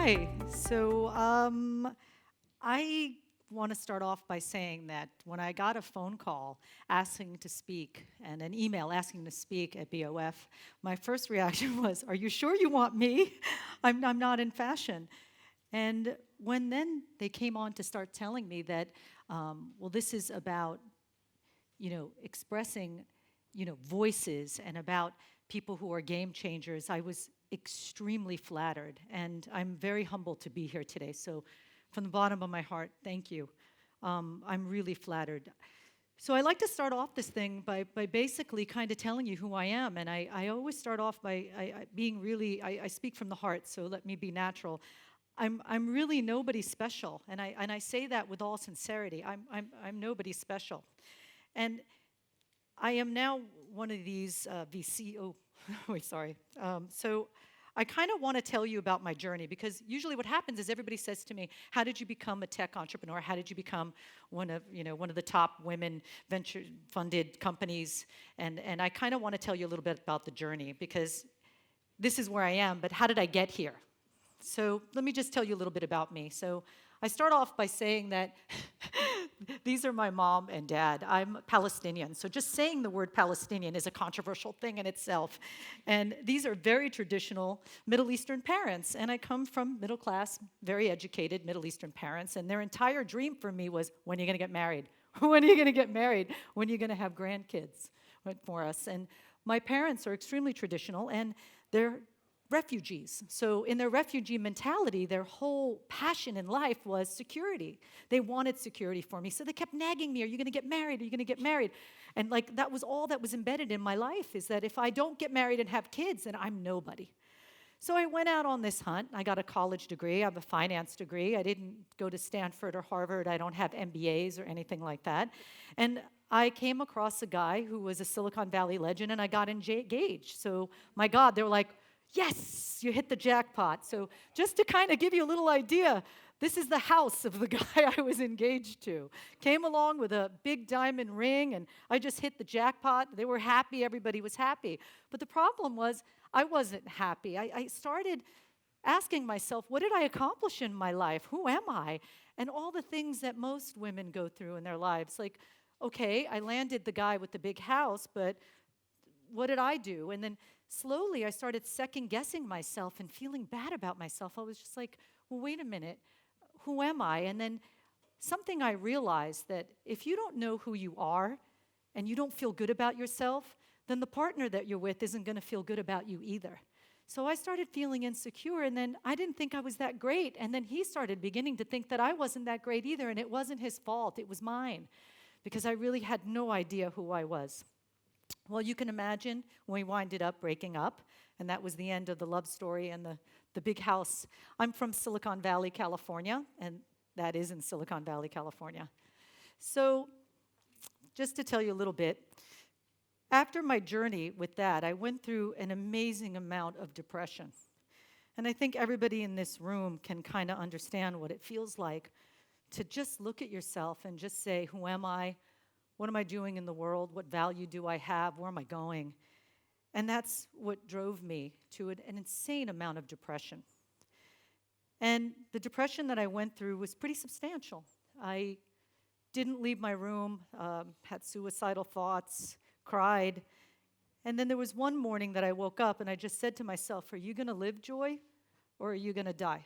Hi. I want to start off by saying that when I got a phone call asking to speak and an email asking to speak at BOF, my first reaction was, "Are you sure you want me? I'm not in fashion." And when then they came on to start telling me that, well, this is about expressing, voices and about people who are game changers, I was extremely flattered, and I'm very humbled to be here today. So, from the bottom of my heart, thank you. I'm really flattered. So I like to start off this thing by basically kind of telling you who I am, and I always start off by being really, I speak from the heart, so let me be natural. I'm really nobody special, and I say that with all sincerity. I'm nobody special. And I am now one of these VC. Oh, wait, sorry. So I kind of want to tell you about my journey because usually what happens is everybody says to me, "How did you become a tech entrepreneur? How did you become one of the top women venture-funded companies?" And I kind of want to tell you a little bit about the journey because this is where I am. But how did I get here? So let me just tell you a little bit about me. So I start off by saying that these are my mom and dad. I'm Palestinian, so just saying the word Palestinian is a controversial thing in itself. And these are very traditional Middle Eastern parents, and I come from middle class, very educated Middle Eastern parents, and their entire dream for me was, when are you going to get married? When are you going to get married? When are you going to have grandkids for us? And my parents are extremely traditional, and they're refugees. So in their refugee mentality, their whole passion in life was security. They wanted security for me. So they kept nagging me, "Are you going to get married? Are you going to get married?" And like that was all that was embedded in my life, is that if I don't get married and have kids, then I'm nobody. So I went out on this hunt. I got a college degree. I have a finance degree. I didn't go to Stanford or Harvard. I don't have MBAs or anything like that. And I came across a guy who was a Silicon Valley legend, and I got engaged. So my God, they were like, "Yes, you hit the jackpot." So just to kind of give you a little idea, this is the house of the guy I was engaged to. Came along with a big diamond ring, and I just hit the jackpot. They were happy. Everybody was happy. But the problem was I wasn't happy. I started asking myself, what did I accomplish in my life? Who am I? And all the things that most women go through in their lives. Like, okay, I landed the guy with the big house, but what did I do? And then slowly I started second guessing myself and feeling bad about myself. I was just like, well, wait a minute, who am I? And then something I realized, that if you don't know who you are and you don't feel good about yourself, then the partner that you're with isn't going to feel good about you either. So I started feeling insecure, and then I didn't think I was that great. And then he started beginning to think that I wasn't that great either, and it wasn't his fault, it was mine, because I really had no idea who I was. Well, you can imagine when we winded up breaking up, and that was the end of the love story and the big house. I'm from Silicon Valley, California, and that is in Silicon Valley, California. So just to tell you a little bit, after my journey with that, I went through an amazing amount of depression. And I think everybody in this room can kind of understand what it feels like to just look at yourself and just say, who am I? What am I doing in the world? What value do I have? Where am I going? And that's what drove me to an insane amount of depression. And the depression that I went through was pretty substantial. I didn't leave my room, had suicidal thoughts, cried. And then there was one morning that I woke up and I just said to myself, are you going to live, Joy, or are you going to die?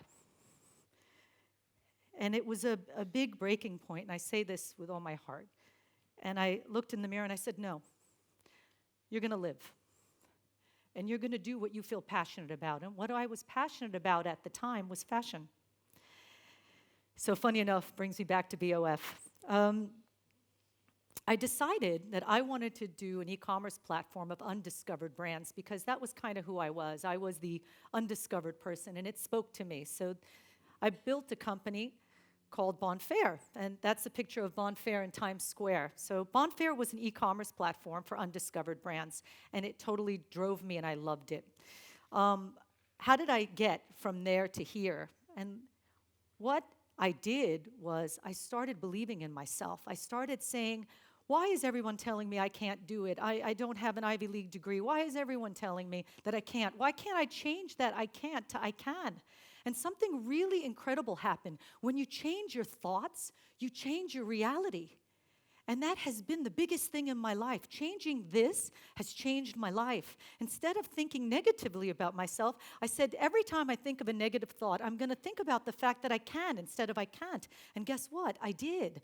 And it was a big breaking point, and I say this with all my heart. And I looked in the mirror and I said, no, you're going to live. And you're going to do what you feel passionate about. And what I was passionate about at the time was fashion. So funny enough, brings me back to BOF. I decided that I wanted to do an e-commerce platform of undiscovered brands because that was kind of who I was. I was the undiscovered person, and it spoke to me. So I built a company called Bonfire, and that's a picture of Bonfire in Times Square. So Bonfire was an e-commerce platform for undiscovered brands, and it totally drove me, and I loved it. How did I get from there to here? And what I did was I started believing in myself. I started saying, why is everyone telling me I can't do it? I don't have an Ivy League degree. Why is everyone telling me that I can't? Why can't I change that I can't to I can? And something really incredible happened. When you change your thoughts, you change your reality. And that has been the biggest thing in my life. Changing this has changed my life. Instead of thinking negatively about myself, I said, every time I think of a negative thought, I'm going to think about the fact that I can instead of I can't. And guess what? I did.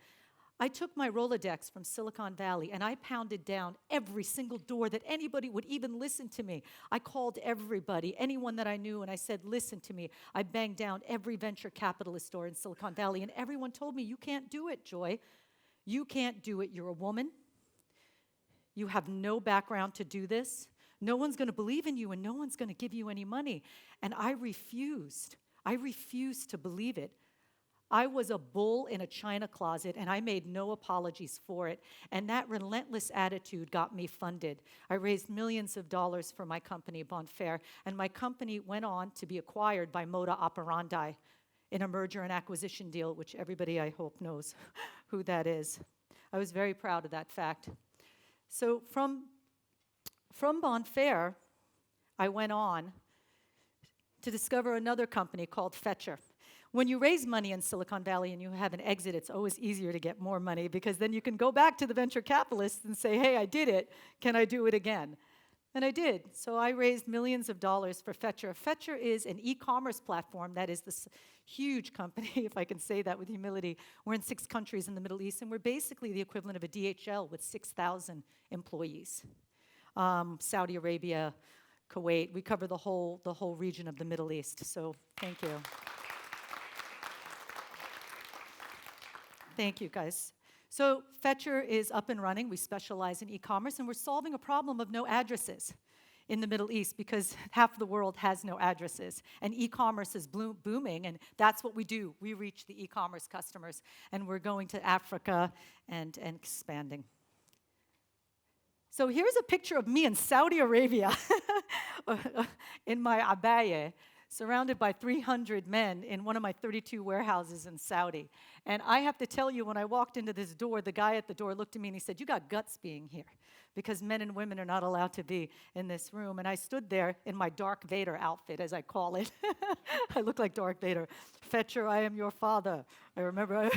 I took my Rolodex from Silicon Valley and I pounded down every single door that anybody would even listen to me. I called everybody, anyone that I knew, and I said, listen to me. I banged down every venture capitalist door in Silicon Valley, and everyone told me, you can't do it, Joy. You can't do it. You're a woman. You have no background to do this. No one's going to believe in you, and no one's going to give you any money. And I refused. I refused to believe it. I was a bull in a china closet, and I made no apologies for it. And that relentless attitude got me funded. I raised millions of dollars for my company, Bonfire, and my company went on to be acquired by Moda Operandi in a merger and acquisition deal, which everybody, I hope, knows who that is. I was very proud of that fact. So from Bonfire, I went on to discover another company called Fetchr. When you raise money in Silicon Valley and you have an exit, it's always easier to get more money because then you can go back to the venture capitalists and say, hey, I did it. Can I do it again? And I did. So I raised millions of dollars for Fetchr. Fetchr is an e-commerce platform that is this huge company, if I can say that with humility. We're in 6 countries in the Middle East, and we're basically the equivalent of a DHL with 6,000 employees. Saudi Arabia, Kuwait, we cover the whole region of the Middle East. So thank you. Thank you, guys. So Fetchr is up and running. We specialize in e-commerce, and we're solving a problem of no addresses in the Middle East because half the world has no addresses. And e-commerce is booming, and that's what we do. We reach the e-commerce customers, and we're going to Africa and expanding. So here's a picture of me in Saudi Arabia in my abaya, surrounded by 300 men in one of my 32 warehouses in Saudi. And I have to tell you, when I walked into this door, the guy at the door looked at me and he said, you got guts being here, because men and women are not allowed to be in this room. And I stood there in my Darth Vader outfit, as I call it. I look like Darth Vader. Fetchr, I am your father. I remember.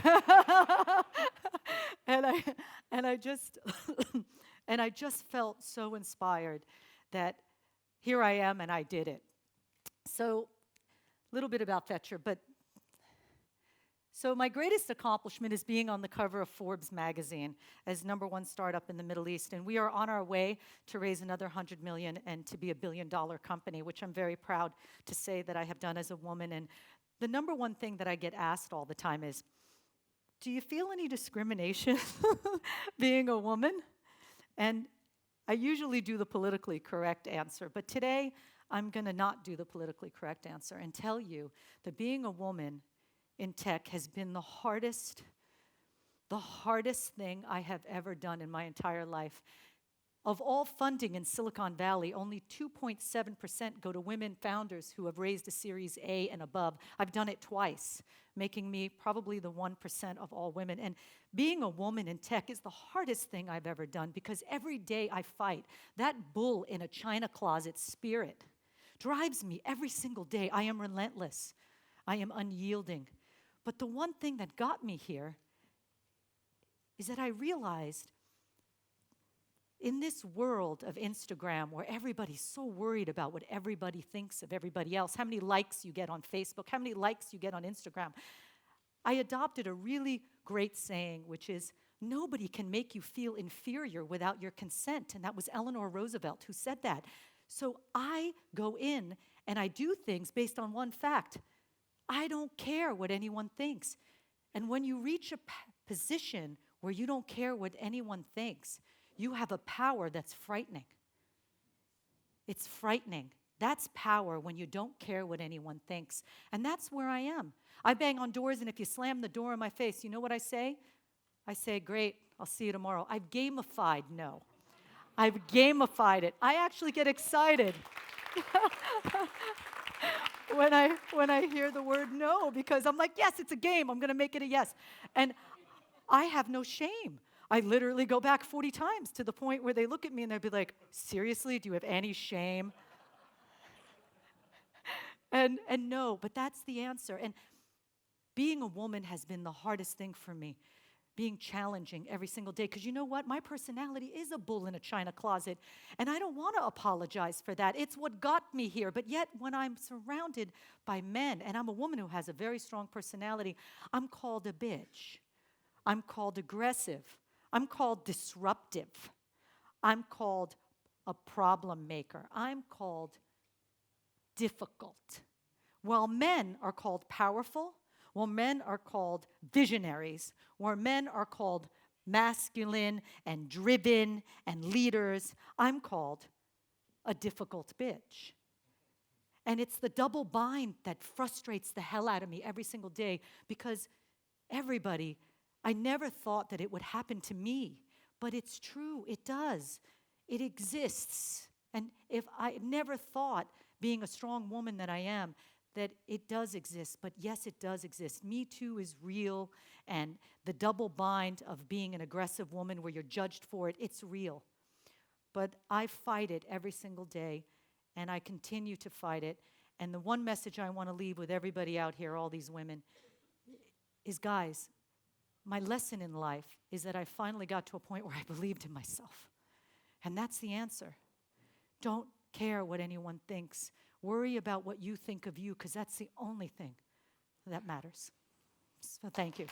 and I just felt so inspired that here I am and I did it. So, a little bit about Fetchr, so my greatest accomplishment is being on the cover of Forbes magazine as #1 startup in the Middle East, and we are on our way to raise another $100 million and to be $1 billion company, which I'm very proud to say that I have done as a woman. And the #1 thing that I get asked all the time is, do you feel any discrimination being a woman? And I usually do the politically correct answer, but today I'm going to not do the politically correct answer and tell you that being a woman in tech has been the hardest thing I have ever done in my entire life. Of all funding in Silicon Valley, only 2.7% go to women founders who have raised a Series A and above. I've done it twice, making me probably the 1% of all women. And being a woman in tech is the hardest thing I've ever done because every day I fight. That bull in a china closet spirit drives me every single day. I am relentless. I am unyielding. But the one thing that got me here is that I realized in this world of Instagram where everybody's so worried about what everybody thinks of everybody else, how many likes you get on Facebook, how many likes you get on Instagram, I adopted a really great saying, which is, nobody can make you feel inferior without your consent. And that was Eleanor Roosevelt who said that. So I go in and I do things based on one fact. I don't care what anyone thinks. And when you reach a position where you don't care what anyone thinks, you have a power that's frightening. It's frightening. That's power when you don't care what anyone thinks. And that's where I am. I bang on doors, and if you slam the door in my face, you know what I say? I say, great, I'll see you tomorrow. I've gamified no. I've gamified it. I actually get excited when I hear the word no, because I'm like, yes, it's a game. I'm going to make it a yes. And I have no shame. I literally go back 40 times to the point where they look at me and they'll be like, seriously, do you have any shame? And no, but that's the answer. And being a woman has been the hardest thing for me, being challenging every single day. Because you know what? My personality is a bull in a china closet, and I don't want to apologize for that. It's what got me here. But yet, when I'm surrounded by men, and I'm a woman who has a very strong personality, I'm called a bitch. I'm called aggressive. I'm called disruptive. I'm called a problem maker. I'm called difficult. While men are called powerful, while men are called visionaries, while men are called masculine and driven and leaders, I'm called a difficult bitch. And it's the double bind that frustrates the hell out of me every single day because everybody, I never thought that it would happen to me, but it's true, it does. It exists. And if I never thought, being a strong woman that I am, that it does exist, but yes, it does exist. Me Too is real, and the double bind of being an aggressive woman where you're judged for it, it's real. But I fight it every single day, and I continue to fight it. And the one message I want to leave with everybody out here, all these women, is guys, my lesson in life is that I finally got to a point where I believed in myself. And that's the answer. Don't care what anyone thinks. Worry about what you think of you, because that's the only thing that matters. So thank you.